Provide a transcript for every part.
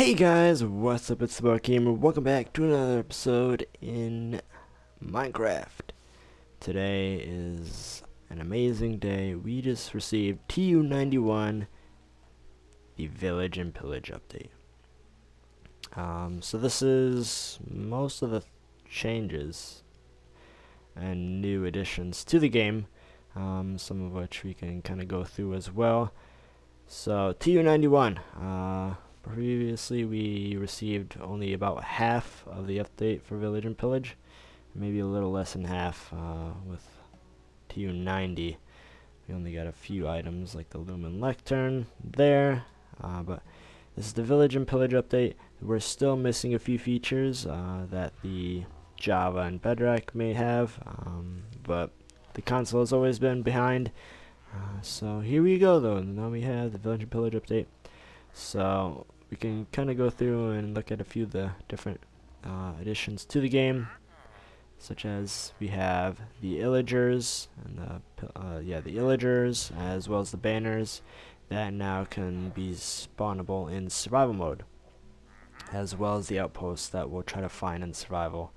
Hey guys, what's up? It's the Bar Gamer. Welcome back to another episode in Minecraft. Today is an amazing day. We just received TU91, the Village and Pillage update. So this is most of the changes and new additions to the game, some of which we can kind of go through as well. So TU91, previously we received only about half of the update for Village and Pillage, maybe a little less than half with TU90. We only got a few items like the Lumen Lectern there, but this is the Village and Pillage update. We're still missing a few features that the Java and Bedrock may have, but the console has always been behind. So here we go though, now we have the Village and Pillage update. So we can kind of go through and look at a few of the different additions to the game, such as we have the illagers and the illagers, as well as the banners that now can be spawnable in survival mode, as well as the outposts that we'll try to find in survival,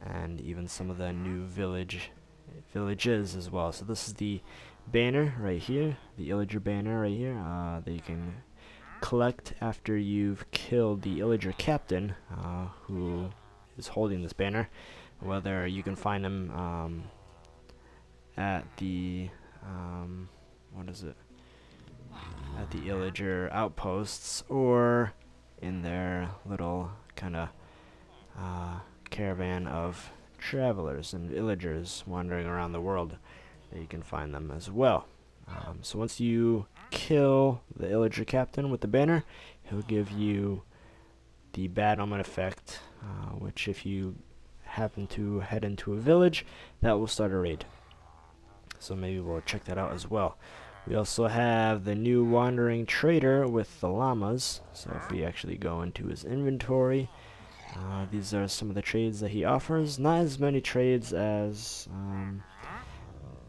and even some of the new villages as well. So this is the banner right here, the illager banner right here, that you can collect after you've killed the illager captain who is holding this banner. Whether you can find him at the at the illager outposts, or in their little kind of caravan of travelers and illagers wandering around the world. You can find them as well. So once you kill the illager captain with the banner, he'll give you the bad omen effect, which if you happen to head into a village, that will start a raid. So maybe we'll check that out as well. We also have the new wandering trader with the llamas. So if we actually go into his inventory, these are some of the trades that he offers. Not as many trades as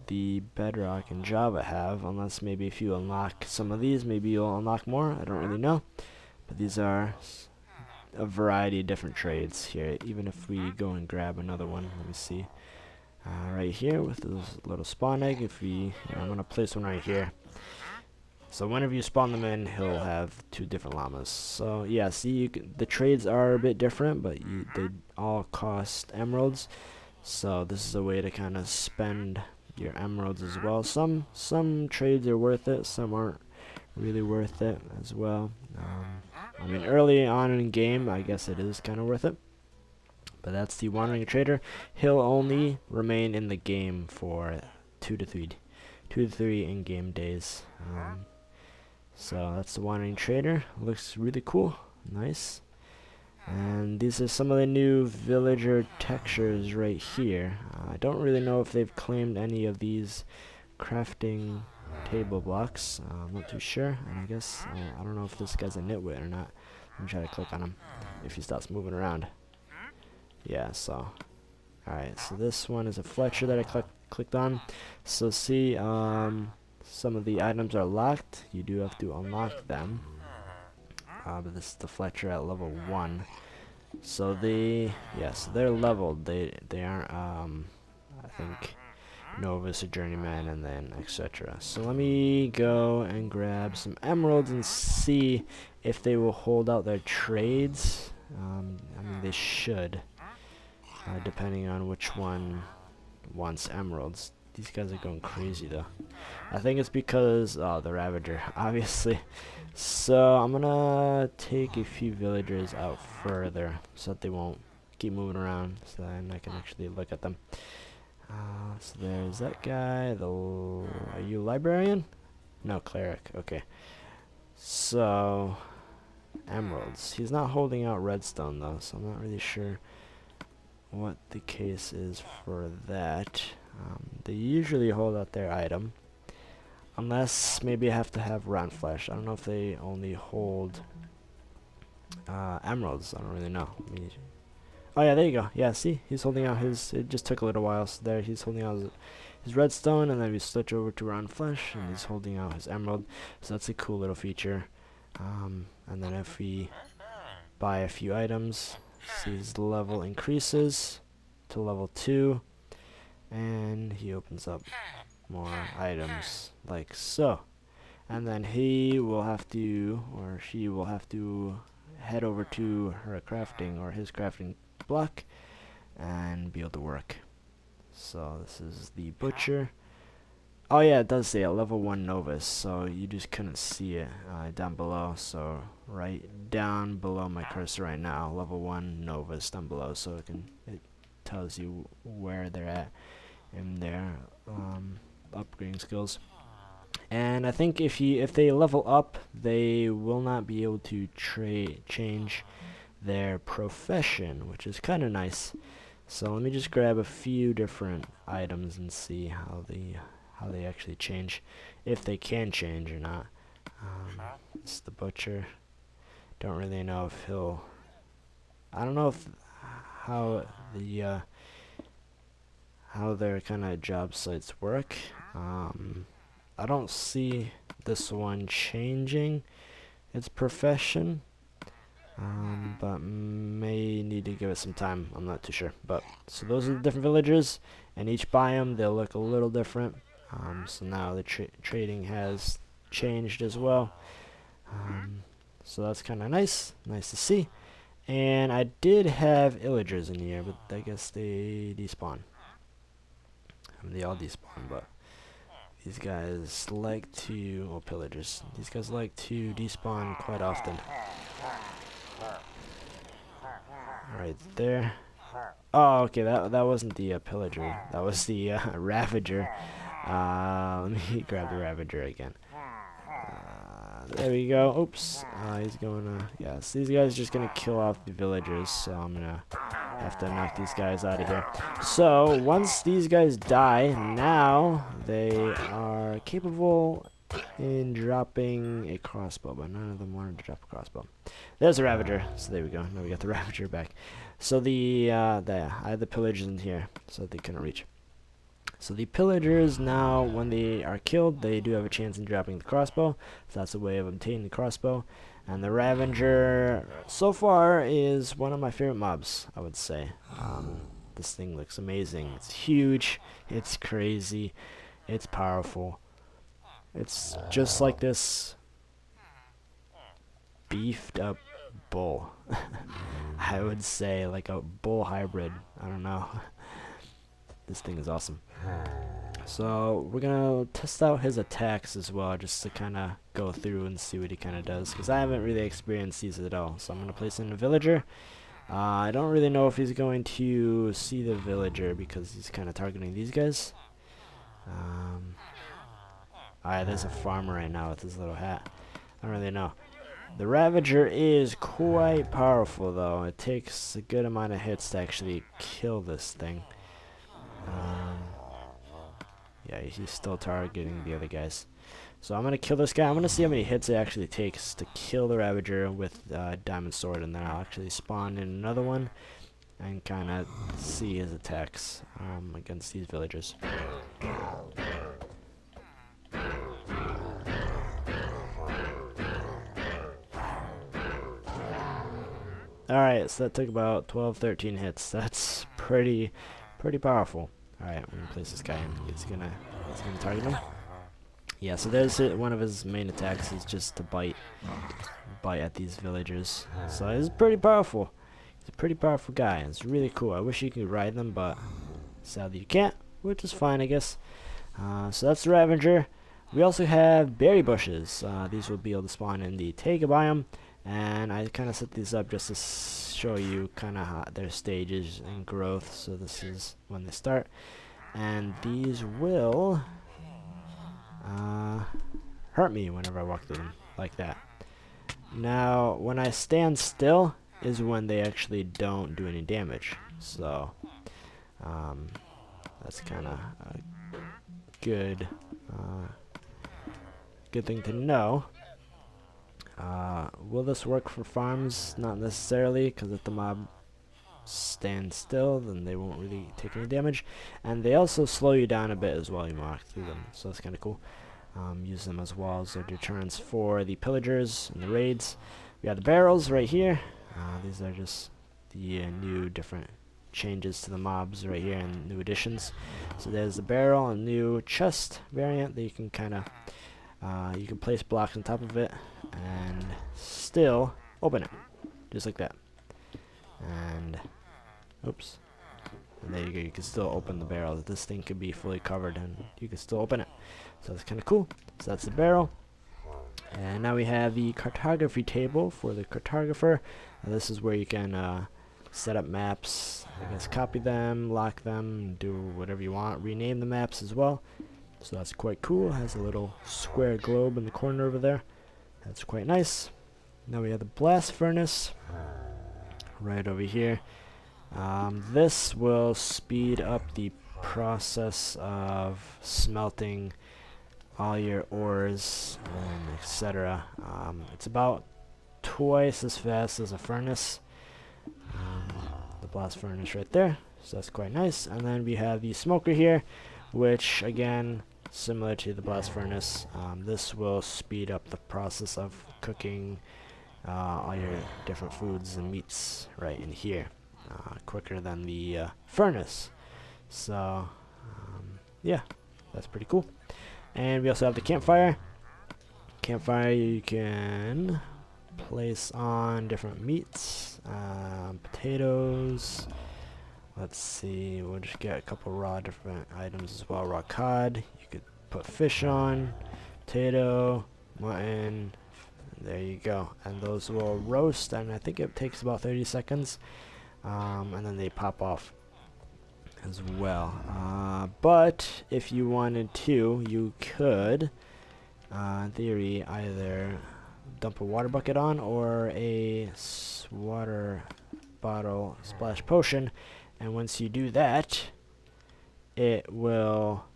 the Bedrock and Java have, unless maybe if you unlock some of these, maybe you'll unlock more. I don't really know, but these are a variety of different trades here. Even if we go and grab another one, let me see, right here with this little spawn egg. If we, I'm gonna place one right here. So whenever you spawn them in, he'll have two different llamas. So yeah, see, the trades are a bit different, but they all cost emeralds. So this is a way to kind of spend your emeralds as well. Some trades are worth it, some aren't really worth it as well. I mean, early on in game, I guess it is kind of worth it. But that's the wandering trader. He'll only remain in the game for 2 to 3 in-game days. So that's the wandering trader. Looks really cool, nice. And these are some of the new villager textures right here. I don't really know if they've claimed any of these crafting table blocks. I'm not too sure. And I guess, I don't know if this guy's a nitwit or not. Let me try to click on him if he stops moving around. Yeah, so. Alright, so this one is a Fletcher that I clicked on. So see, some of the items are locked. You do have to unlock them. But this is the Fletcher at level 1. So they're leveled. They aren't I think novice or journeyman, and then etc. So let me go and grab some emeralds and see if they will hold out their trades. I mean, they should, depending on which one wants emeralds. These guys are going crazy though. I think it's because the Ravager, obviously. So I'm gonna take a few villagers out further so that they won't keep moving around, so then I can actually look at them. So there's that guy. Are you librarian? No, cleric. Okay. So emeralds. He's not holding out redstone though, so I'm not really sure what the case is for that. They usually hold out their item, unless maybe I have to have round flesh. I don't know if they only hold emeralds. I don't really know. Oh yeah, there you go. Yeah, see, he's holding out his. It just took a little while. So there, he's holding out his redstone, and then we switch over to round flesh, and he's holding out his emerald. So that's a cool little feature. And then if we buy a few items. See his level increases to level 2, and he opens up more items like so. And then he will have to, or she will have to, head over to her crafting or his crafting block and be able to work. So this is the butcher. Oh yeah, it does say a level 1 novice, so you just couldn't see it down below. So right down below my cursor right now, level 1 novice down below, so it tells you where they're at in their upgrading skills. And I think if they level up, they will not be able to change their profession, which is kind of nice. So let me just grab a few different items and see how they actually change, if they can change or not. It's the butcher. Don't really know if he'll. I don't know if how their kind of job sites work. I don't see this one changing its profession, but may need to give it some time. I'm not too sure. But so those are the different villagers, and each biome they'll look a little different. So now the trading has changed as well. So that's kind of nice to see. And I did have illagers in here, but I guess they despawn. They all despawn, but these guys like to, or pillagers, these guys like to despawn quite often. Right there. Oh, okay, that wasn't the pillager, that was the ravager. Let me grab the ravager again. There we go. Oops. He's going to... Yes, these guys are just going to kill off the villagers, so I'm going to have to knock these guys out of here. So, once these guys die, now they are capable in dropping a crossbow, but none of them wanted to drop a crossbow. There's a ravager. So there we go. Now we got the ravager back. So I had the pillagers in here, so they couldn't reach. So the pillagers now, when they are killed, they do have a chance in dropping the crossbow. So that's a way of obtaining the crossbow. And the ravager, so far, is one of my favorite mobs, I would say. This thing looks amazing. It's huge. It's crazy. It's powerful. It's just like this beefed up bull. I would say like a bull hybrid. I don't know. This thing is awesome. So we're gonna test out his attacks as well, just to kind of go through and see what he kind of does, because I haven't really experienced these at all. So I'm gonna place in a villager. I don't really know if he's going to see the villager because he's kind of targeting these guys. Alright, there's a farmer right now with his little hat. I don't really know. The Ravager is quite powerful though. It takes a good amount of hits to actually kill this thing. Yeah, he's still targeting the other guys. So I'm going to kill this guy. I'm going to see how many hits it actually takes to kill the Ravager with Diamond Sword, and then I'll actually spawn in another one and kind of see his attacks against these villagers. Alright, so that took about 12-13 hits. That's pretty powerful. Alright, we're gonna place this guy in. He's gonna target him. Yeah, so there's one of his main attacks is just to bite at these villagers. So he's pretty powerful. He's a pretty powerful guy. It's really cool. I wish you could ride them, but sadly you can't, which is fine, I guess. So that's the Ravager. We also have berry bushes. These will be able to spawn in the Taiga biome, and I kind of set these up just to show you kind of their stages and growth. So this is when they start, and these will hurt me whenever I walk through them, like that. Now, when I stand still is when they actually don't do any damage. So that's kind of a good thing to know. Will this work for farms? Not necessarily, because if the mob stands still, then they won't really take any damage. And they also slow you down a bit as well, you walk through them, so that's kind of cool. Use them as walls or deterrents for the pillagers and the raids. We got the barrels right here. These are just the new different changes to the mobs right here and new additions. So there's the barrel, a new chest variant that you can kind of you can place blocks on top of it and still open it, just like that. And oops, and there you go. You can still open the barrel. This thing could be fully covered, and you can still open it. So that's kind of cool. So that's the barrel. And now we have the cartography table for the cartographer. And this is where you can set up maps, I guess copy them, lock them, do whatever you want, rename the maps as well. So that's quite cool. It has a little square globe in the corner over there. That's quite nice. Now we have the blast furnace right over here. This will speed up the process of smelting all your ores and etc. It's about twice as fast as a furnace. The blast furnace right there, so that's quite nice. And then we have the smoker here, which again, similar to the blast furnace, this will speed up the process of cooking all your different foods and meats right in here, quicker than the furnace. So yeah, that's pretty cool. And we also have the campfire. Campfire you can place on different meats, potatoes. Let's see, we'll just get a couple raw different items as well. Raw cod, you could put fish on, potato, mutton, there you go. And those will roast, and I think it takes about 30 seconds, and then they pop off as well. But if you wanted to, you could, in theory, either dump a water bucket on or a water bottle splash potion, and once you do that, it will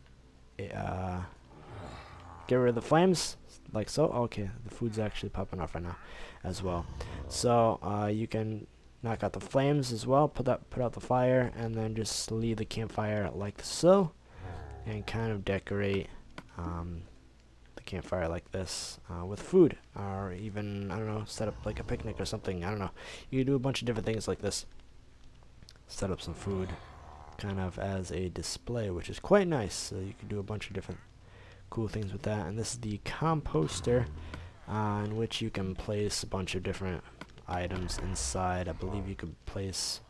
get rid of the flames, like so. Okay, the food's actually popping off right now as well. So you can knock out the flames as well, put out the fire, and then just leave the campfire like so, and kind of decorate the campfire like this with food, or even, I don't know, set up like a picnic or something. I don't know, you can do a bunch of different things like this. Set up some food kind of as a display, which is quite nice. So you can do a bunch of different cool things with that. And this is the composter, in which you can place a bunch of different items inside. I believe you could place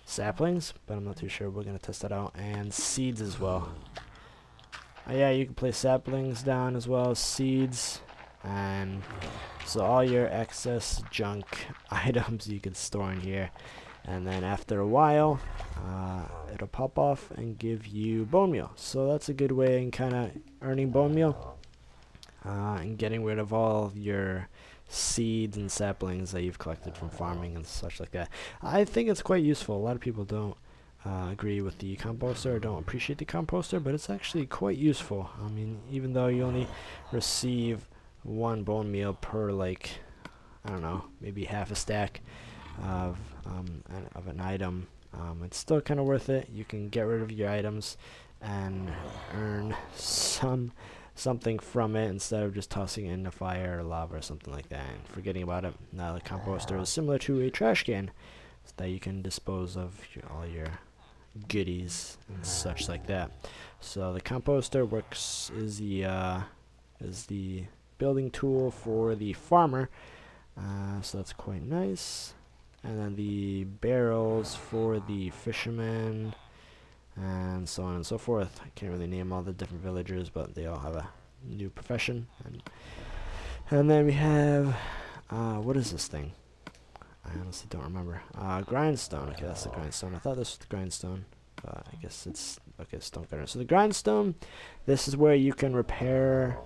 saplings, but I'm not too sure. We're going to test that out. And seeds as well. Yeah, you can place saplings down as well as seeds. And so all your excess junk items you can store in here. And then after a while, it'll pop off and give you bone meal. So that's a good way in kind of earning bone meal, and getting rid of all of your seeds and saplings that you've collected from farming and such like that. I think it's quite useful. A lot of people don't agree with the composter or don't appreciate the composter, but it's actually quite useful. I mean, even though you only receive one bone meal per, like, I don't know, maybe half a stack of an item, it's still kind of worth it. You can get rid of your items and earn something from it instead of just tossing it in the fire or lava or something like that and forgetting about it. Now the composter is similar to a trash can, so that you can dispose of all your goodies and such like that. So the composter is the building tool for the farmer, so that's quite nice. And then the barrels for the fishermen, and so on and so forth. I can't really name all the different villagers, but they all have a new profession. And then we have, what is this thing? I honestly don't remember. Grindstone. Okay, that's the grindstone. I thought this was the grindstone, but I guess it's, okay, stone cutter. So the grindstone, this is where you can repair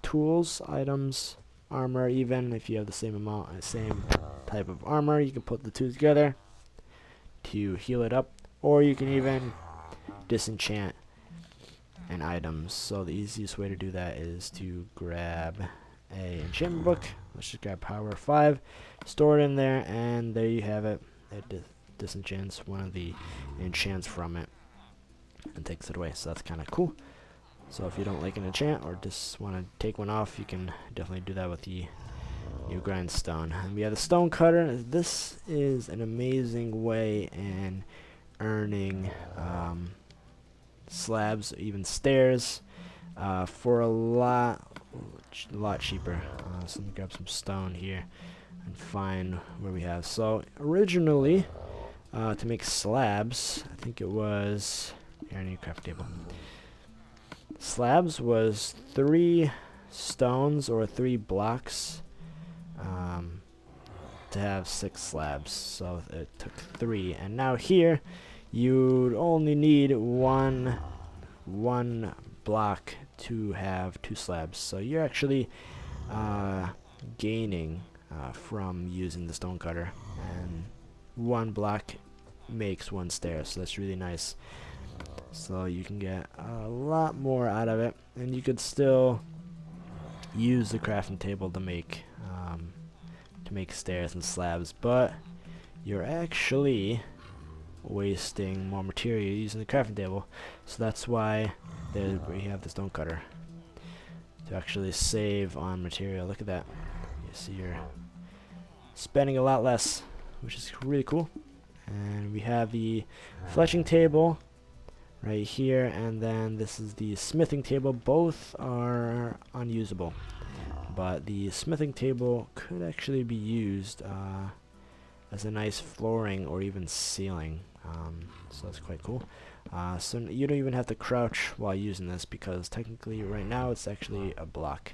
tools, items, armor. Even if you have the same type of armor, you can put the two together to heal it up, or you can even disenchant an item. So the easiest way to do that is to grab a enchantment book. Let's just grab power 5, store it in there, and there you have it. It disenchants one of the enchants from it and takes it away. So that's kind of cool. So if you don't like an enchant or just want to take one off, you can definitely do that with the you grind stone. And we have the stone cutter. This is an amazing way in earning slabs, even stairs, for a lot cheaper. So let me grab some stone here and find where we have. So originally, to make slabs, I think it was here. I need a craft table. Slabs was 3 stones or 3 blocks to have 6 slabs. So it took 3, and now here you'd only need one block to have 2 slabs. So you're actually gaining from using the stone cutter, and 1 block makes 1 stair, so that's really nice. So you can get a lot more out of it, and you could still use the crafting table to make stairs and slabs, but you're actually wasting more material using the crafting table. So that's why we have the stone cutter, to actually save on material. Look at that. You see you're spending a lot less, which is really cool. And we have the fletching table right here, and then this is the smithing table. Both are unusable, but the smithing table could actually be used as a nice flooring or even ceiling. So that's quite cool. So you don't even have to crouch while using this, because technically right now it's actually a block,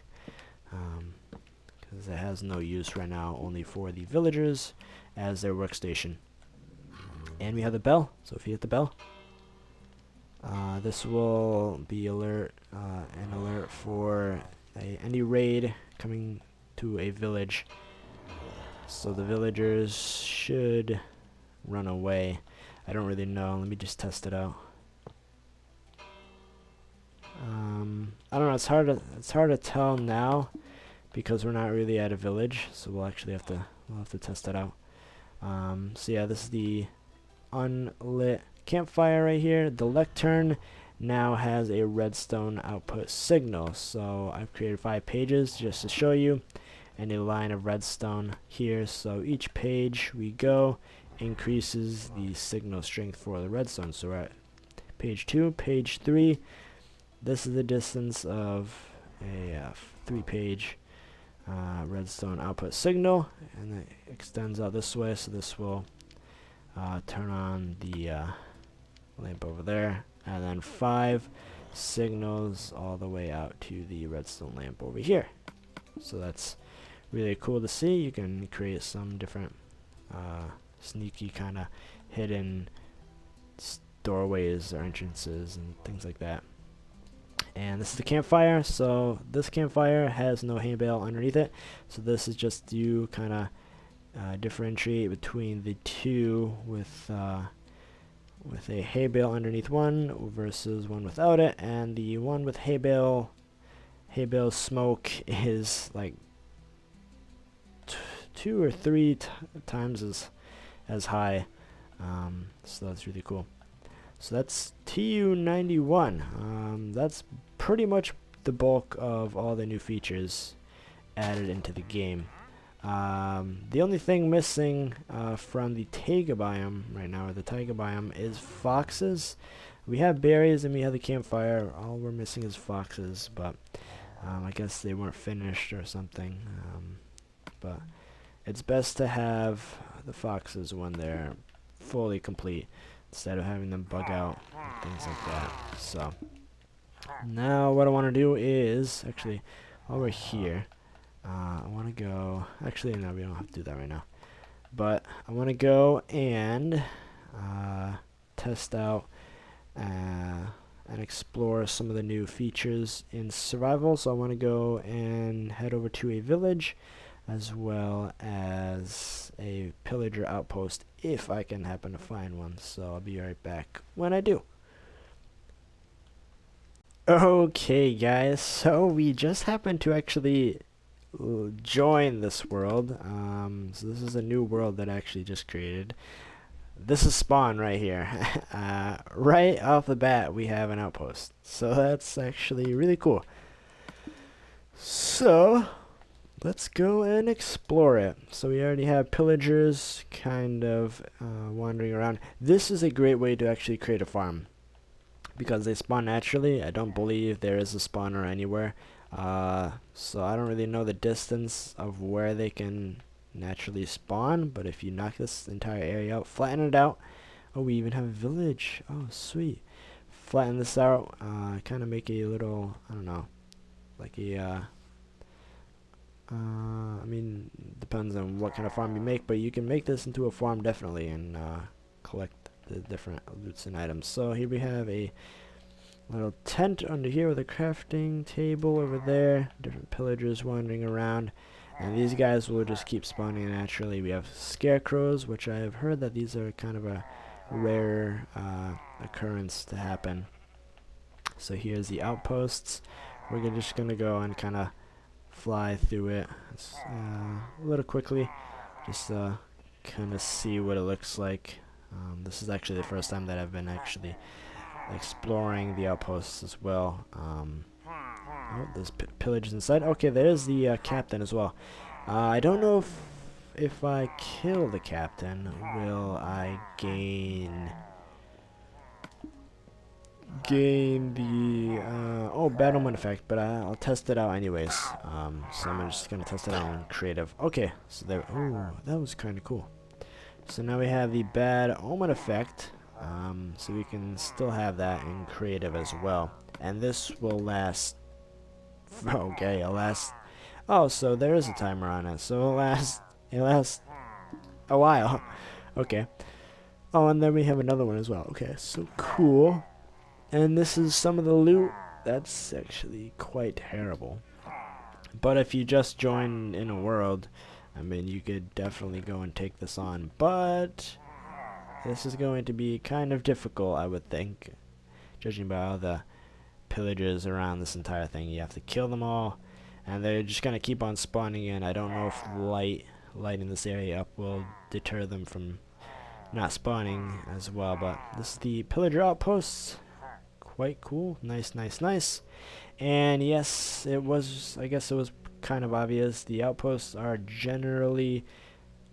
because it has no use right now, only for the villagers as their workstation. And we have the bell, so if you hit the bell, this will be an alert for any raid coming to a village. So the villagers should run away. I don't really know. Let me just test it out. I don't know. It's hard to tell now because we're not really at a village. So we'll actually have to test that out. So yeah, this is the unlit campfire right here. The lectern now has a redstone output signal. So I've created 5 pages just to show you, and a line of redstone here. So each page we go increases the signal strength for the redstone. So we're at page 2, page 3. This is the distance of a 3-page redstone output signal, and it extends out this way. So this will turn on the lamp over there, and then 5 signals all the way out to the redstone lamp over here. So that's really cool to see. You can create some different sneaky kind of hidden doorways or entrances and things like that. And this is the campfire. So this campfire has no hay bale underneath it, so this is just you kind of differentiate between the two with a hay bale underneath one versus one without it. And the one with hay bale smoke is like 2 or 3 times as high. So that's really cool. So that's TU91. That's pretty much the bulk of all the new features added into the game. The only thing missing from the taiga biome right now, or the taiga biome, is foxes. We have berries and we have the campfire. All we're missing is foxes, but I guess they weren't finished or something. But it's best to have the foxes when they're fully complete, instead of having them bug out and things like that. So now what I want to do is, actually, while we're here, I want to go, actually no, we don't have to do that right now, but I want to go and test out and explore some of the new features in survival. So I want to go and head over to a village as well as a pillager outpost, if I can happen to find one. So I'll be right back when I do. Okay guys, so we just happened to actually join this world. So this is a new world that I actually just created. This is spawn right here. Right off the bat we have an outpost, so that's actually really cool. So let's go and explore it. So we already have pillagers kind of wandering around. This is a great way to actually create a farm, because they spawn naturally. I don't believe there is a spawner anywhere. So I don't really know the distance of where they can naturally spawn, but if you knock this entire area out, flatten it out. Oh, we even have a village. Oh, sweet. Flatten this out, kind of make a little, I don't know, like a, I mean, depends on what kind of farm you make, but you can make this into a farm definitely, and collect the different loots and items. So here we have a little tent under here with a crafting table over there, different pillagers wandering around, and these guys will just keep spawning naturally. We have scarecrows, which I have heard that these are kind of a rare occurrence to happen. So here's the outposts. We're just gonna go and kind of fly through it a little quickly, just kind of see what it looks like. This is actually the first time that I've been actually exploring the outposts as well. Oh, there's pillage inside. Okay, there's the captain as well. I don't know if I kill the captain, will I gain the oh, battlement effect, but I'll test it out anyways. So I'm just gonna test it out on creative. Okay, so there. Oh, that was kind of cool. So now we have the bad omen effect. So we can still have that in creative as well, and this will last. Okay, it'll last. Oh, so there is a timer on it, so it'll last. It lasts a while. Okay. Oh, and then we have another one as well. Okay, so cool. And this is some of the loot. That's actually quite terrible. But if you just join in a world, I mean, you could definitely go and take this on. But this is going to be kind of difficult, I would think, judging by all the pillagers around this entire thing. You have to kill them all, and they're just going to keep on spawning in. I don't know if lighting this area up will deter them from not spawning as well, but this is the pillager outposts. Quite cool. Nice, nice, nice. And yes, it was, I guess it was kind of obvious. The outposts are generally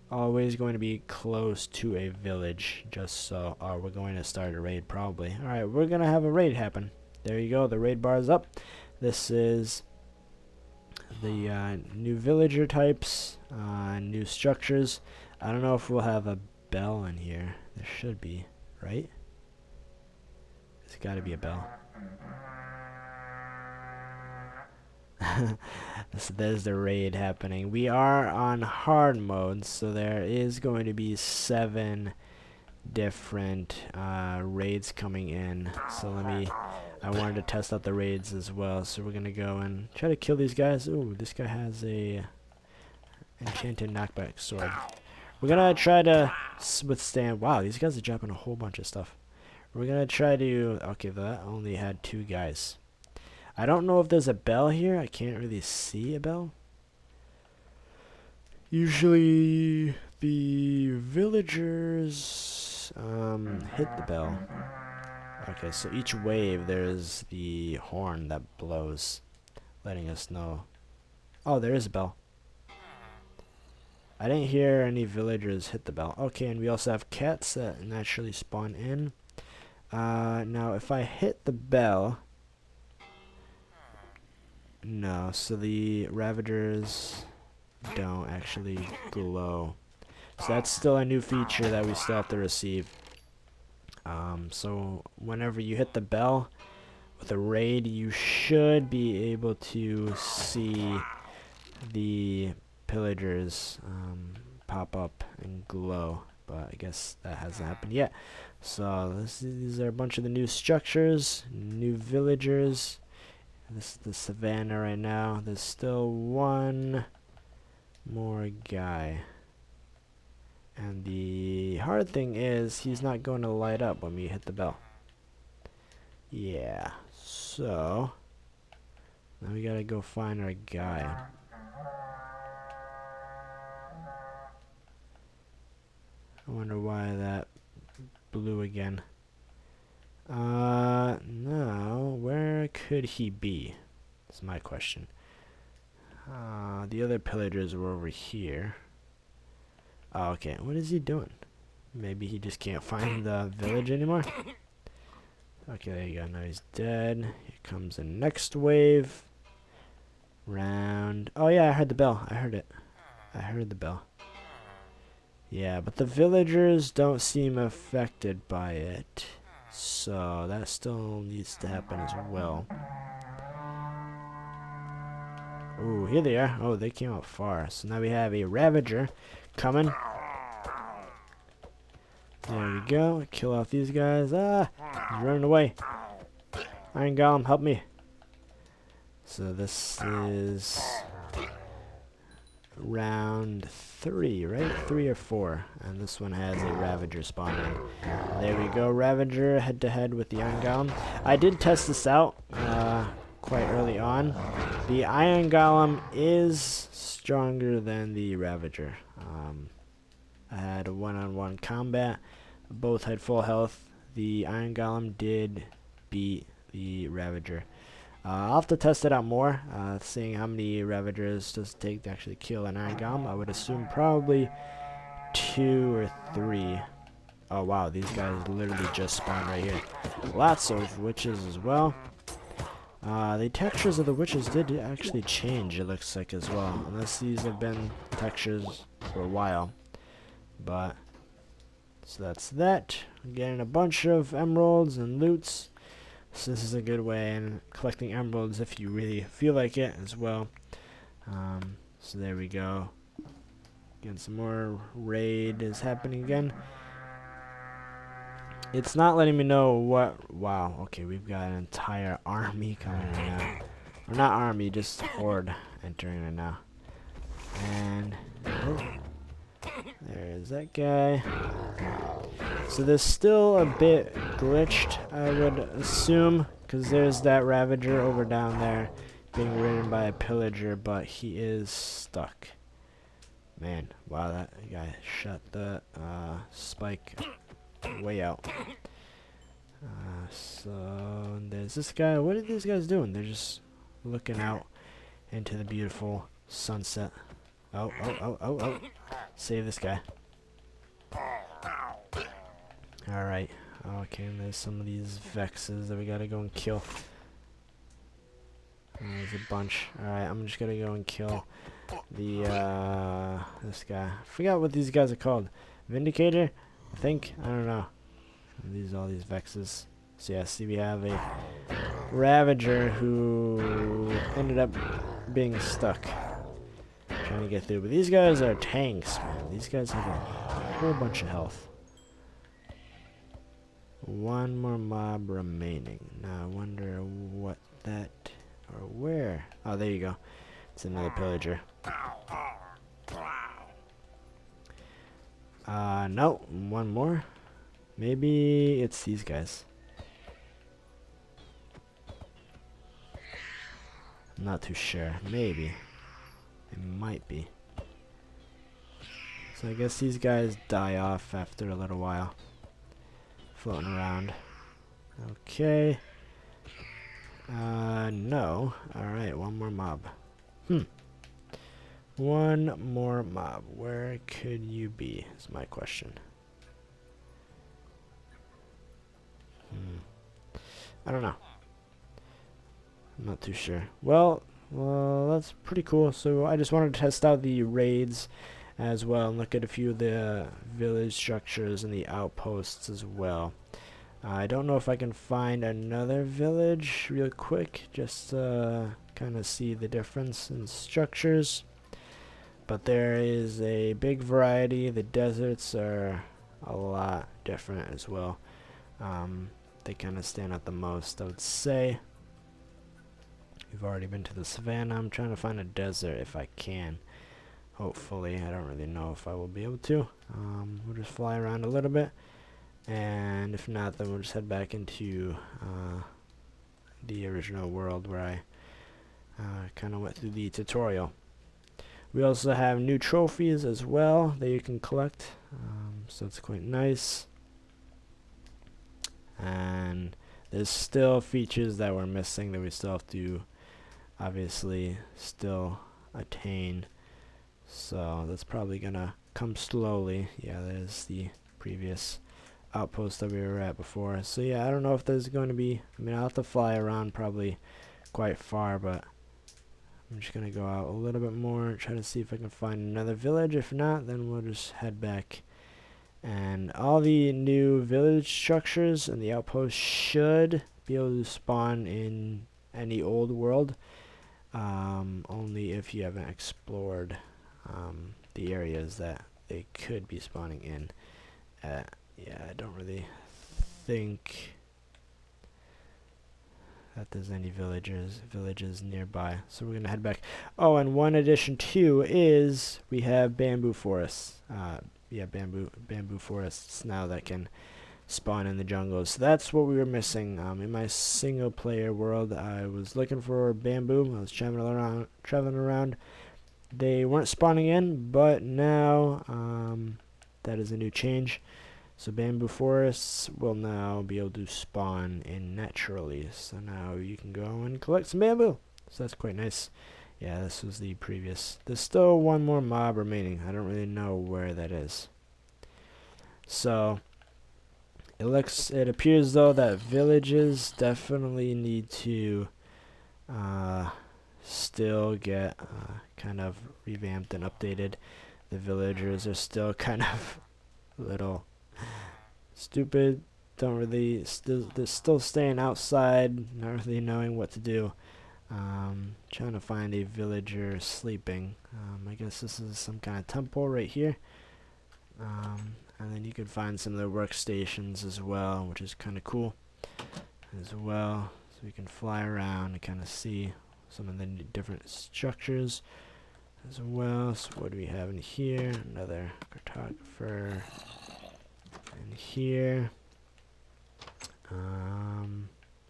always going to be close to a village, just so we're going to start a raid probably. Alright, we're going to have a raid happen. There you go, the raid bar is up. This is the new villager types, new structures. I don't know if we'll have a bell in here. There should be, right? There's got to be a bell. So there's the raid happening. We are on hard mode, so there is going to be 7 different raids coming in. So I wanted to test out the raids as well. So we're gonna go and try to kill these guys. Ooh, this guy has a enchanted knockback sword. We're gonna try to withstand. Wow, these guys are dropping a whole bunch of stuff. We're gonna try to. Okay, that only had 2 guys. I don't know if there's a bell here. I can't really see a bell. Usually the villagers hit the bell. Okay, so each wave there's the horn that blows, letting us know. Oh, there is a bell. I didn't hear any villagers hit the bell. Okay, and we also have cats that naturally spawn in. Now if I hit the bell, no, so the Ravagers don't actually glow. So that's still a new feature that we still have to receive. So whenever you hit the bell with a raid, you should be able to see the pillagers pop up and glow, but I guess that hasn't happened yet. So these are a bunch of the new structures, new villagers. This is the savannah right now. There's still one more guy. And the hard thing is he's not going to light up when we hit the bell. Yeah. So now we gotta go find our guy. I wonder why that blew again. No, where could he be? That's my question. The other pillagers were over here. Oh, okay. What is he doing? Maybe he just can't find the village anymore? Okay, there you go. Now he's dead. Here comes the next wave. Round. Oh, yeah, I heard the bell. I heard it. I heard the bell. Yeah, but the villagers don't seem affected by it. So that still needs to happen as well. Ooh, here they are. Oh, they came out far. So now we have a Ravager coming. There we go. Kill off these guys. Ah! He's running away. Iron Golem, help me. So this is round 3, right? 3 or 4. And this one has a Ravager spawning. There we go. Ravager head to head with the Iron Golem. I did test this out quite early on. The Iron Golem is stronger than the Ravager. I had a one-on-one combat. Both had full health. The Iron Golem did beat the Ravager. I'll have to test it out more, seeing how many Ravagers does it take to actually kill an Iron Golem. I would assume probably 2 or 3. Oh wow, these guys literally just spawned right here. Lots of witches as well. The textures of the witches did actually change, it looks like, as well. Unless these have been textures for a while. But, so that's that. I'm getting a bunch of emeralds and loots. So this is a good way, and collecting emeralds if you really feel like it as well. So there we go. Getting some more raid is happening again. It's not letting me know what... Wow, okay, we've got an entire army coming right now. Or not army, just horde entering right now. And... oh, there's that guy. So there's still a bit glitched, I would assume, because there's that Ravager over down there being ridden by a pillager, but he is stuck. Man, wow, that guy shot the spike way out. So there's this guy. What are these guys doing? They're just looking out into the beautiful sunset. Oh, oh, oh, oh, oh. Save this guy. Alright. Okay, and there's some of these Vexes that we gotta go and kill. There's a bunch. Alright, I'm just gonna go and kill the, this guy. I forgot what these guys are called. Vindicator? I think? I don't know. All these Vexes. So yeah, see we have a Ravager who ended up being stuck. Trying to get through. But these guys are tanks, man. These guys have a whole bunch of health. One more mob remaining. Now I wonder what that... or where. Oh, there you go. It's another pillager. No. One more. Maybe it's these guys. I'm not too sure. Maybe. It might be. So I guess these guys die off after a little while. Floating around. Okay. No. Alright, one more mob. One more mob. Where could you be, is my question. I don't know. I'm not too sure. Well, that's pretty cool. So I just wanted to test out the raids as well and look at a few of the village structures and the outposts as well. I don't know if I can find another village real quick, just kind of see the difference in structures. But there is a big variety. The deserts are a lot different as well. They kind of stand out the most, I would say. We've already been to the savannah. I'm trying to find a desert if I can. Hopefully. I don't really know if I will be able to. We'll just fly around a little bit. And if not, then we'll just head back into the original world where I kind of went through the tutorial. We also have new trophies as well that you can collect. So it's quite nice. And there's still features that we're missing that we still have to obviously still attain. So that's probably gonna come slowly. Yeah, there's the previous outpost that we were at before. So yeah, I don't know if there's going to be, I mean, I'll have to fly around probably quite far, but I'm just gonna go out a little bit more, try to see if I can find another village. If not, then we'll just head back. And all the new village structures and the outposts should be able to spawn in any old world, only if you haven't explored the areas that they could be spawning in. Yeah, I don't really think that there's any villages nearby, so we're gonna head back. Oh, and one addition too is we have bamboo forests. Yeah, bamboo forests now that can spawn in the jungles. So that's what we were missing. In my single player world, I was looking for bamboo. I was traveling around. They weren't spawning in, but now that is a new change. So bamboo forests will now be able to spawn in naturally. So now you can go and collect some bamboo. So that's quite nice. Yeah, this was the previous. There's still one more mob remaining. I don't really know where that is. So it appears though that villages definitely need to still get kind of revamped and updated. The villagers are still kind of little stupid. They're still staying outside, not really knowing what to do. Trying to find a villager sleeping. I guess this is some kind of temple right here. And then you can find some of their workstations as well, which is kind of cool as well. So we can fly around and kind of see some of the different structures as well. So what do we have in here? Another cartographer in here.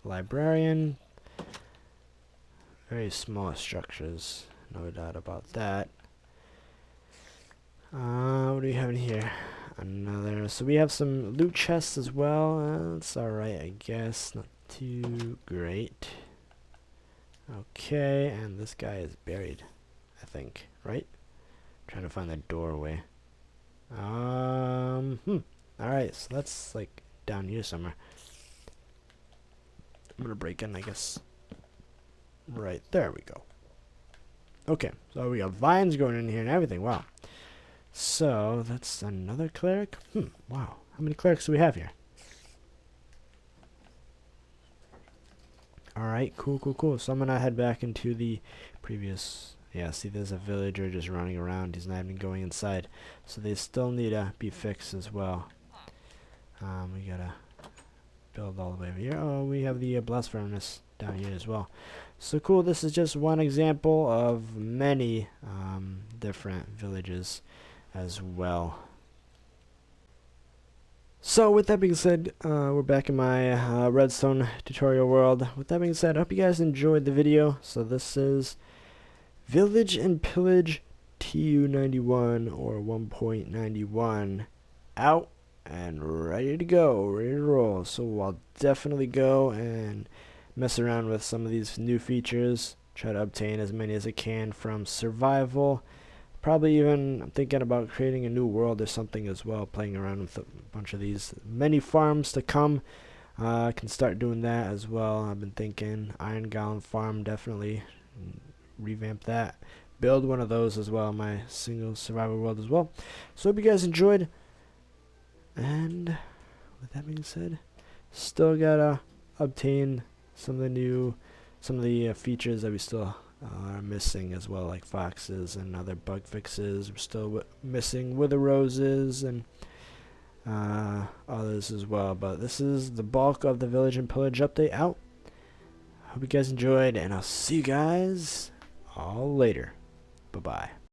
Librarian. Very small structures, no doubt about that. What do we have in here? Another. So we have some loot chests as well. That's alright, I guess. Not too great. Okay, and this guy is buried, I think, right? Trying to find the doorway. Alright, so that's like down here somewhere. I'm gonna break in, I guess. Right, there we go. Okay, so we got vines going in here and everything. Wow. So, that's another cleric? Wow. How many clerics do we have here? Alright, cool. So I'm gonna head back into the previous... Yeah, see there's a villager just running around. He's not even going inside. So they still need to be fixed as well. We gotta build all the way over here. Oh, we have the blast furnace down here as well. So cool, this is just one example of many different villages as well. So with that being said, we're back in my redstone tutorial world. With that being said, I hope you guys enjoyed the video. So this is Village and Pillage TU91 or 1.91 out and ready to go, ready to roll. So I'll definitely go and mess around with some of these new features, try to obtain as many as I can from survival. Probably even I'm thinking about creating a new world or something as well, playing around with a bunch of these many farms to come. I can start doing that as well. I've been thinking Iron Golem farm, definitely revamp that, build one of those as well, my single survival world as well. So hope you guys enjoyed, and with that being said, still gotta obtain some of the features that we still are missing as well, like foxes and other bug fixes. We're still missing wither roses and others as well. But this is the bulk of the Village and Pillage update out. Hope you guys enjoyed, and I'll see you guys all later. Bye bye.